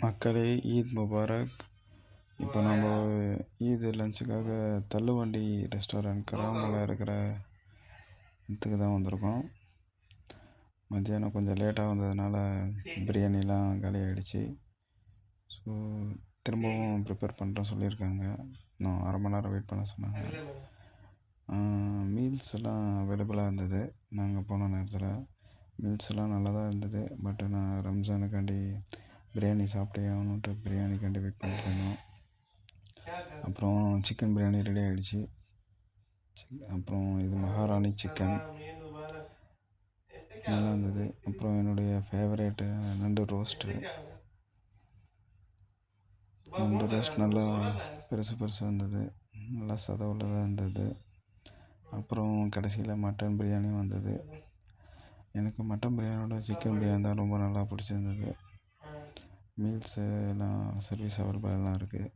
மக்களே, ஈத் முபாரக். இப்போ நம்ம ஈத் லஞ்சுக்காக தள்ளுவண்டி ரெஸ்டாரண்ட் கராமில் இருக்கிற இடத்துக்கு தான் வந்திருக்கோம். மத்தியானம் கொஞ்சம் லேட்டாக வந்ததுனால பிரியாணிலாம் காலி ஆகிடுச்சு. ஸோ திரும்பவும் ப்ரிப்பேர் பண்ணுறோம் சொல்லியிருக்காங்க. இன்னும் அரை மணி நேரம் வெயிட் பண்ண சொன்னாங்க. மீல்ஸ் எல்லாம் அவைலபிளாக இருந்தது. நாங்கள் போன நேரத்தில் மீல்ஸ் எல்லாம் நல்லா தான் இருந்தது. பட் நான் ரம்ஜானுக்காண்டி பிரியாணி சாப்பிட்டே ஆகணுன்ட்டு பிரியாணிக்காண்டி வெயிட் பண்ணிட்டு இருந்தோம். அப்புறம் சிக்கன் பிரியாணி ரெடி ஆகிடுச்சு. அப்புறம் இது மகாராணி சிக்கன் நல்லா இருந்தது. அப்புறம் என்னுடைய ஃபேவரேட்டு நண்டு ரோஸ்ட்டு நல்லா பெருசு பெருசாக இருந்தது. நல்லா சதவில் தான் இருந்தது. அப்புறம் கடைசியில் மட்டன் பிரியாணியும் வந்தது. எனக்கு மட்டன் பிரியாணியோட சிக்கன் பிரியாணி தான் ரொம்ப நல்லா பிடிச்சிருந்தது. மீல்ஸு எல்லாம் சர்வீஸ் அவைலபிளாக இருக்குது.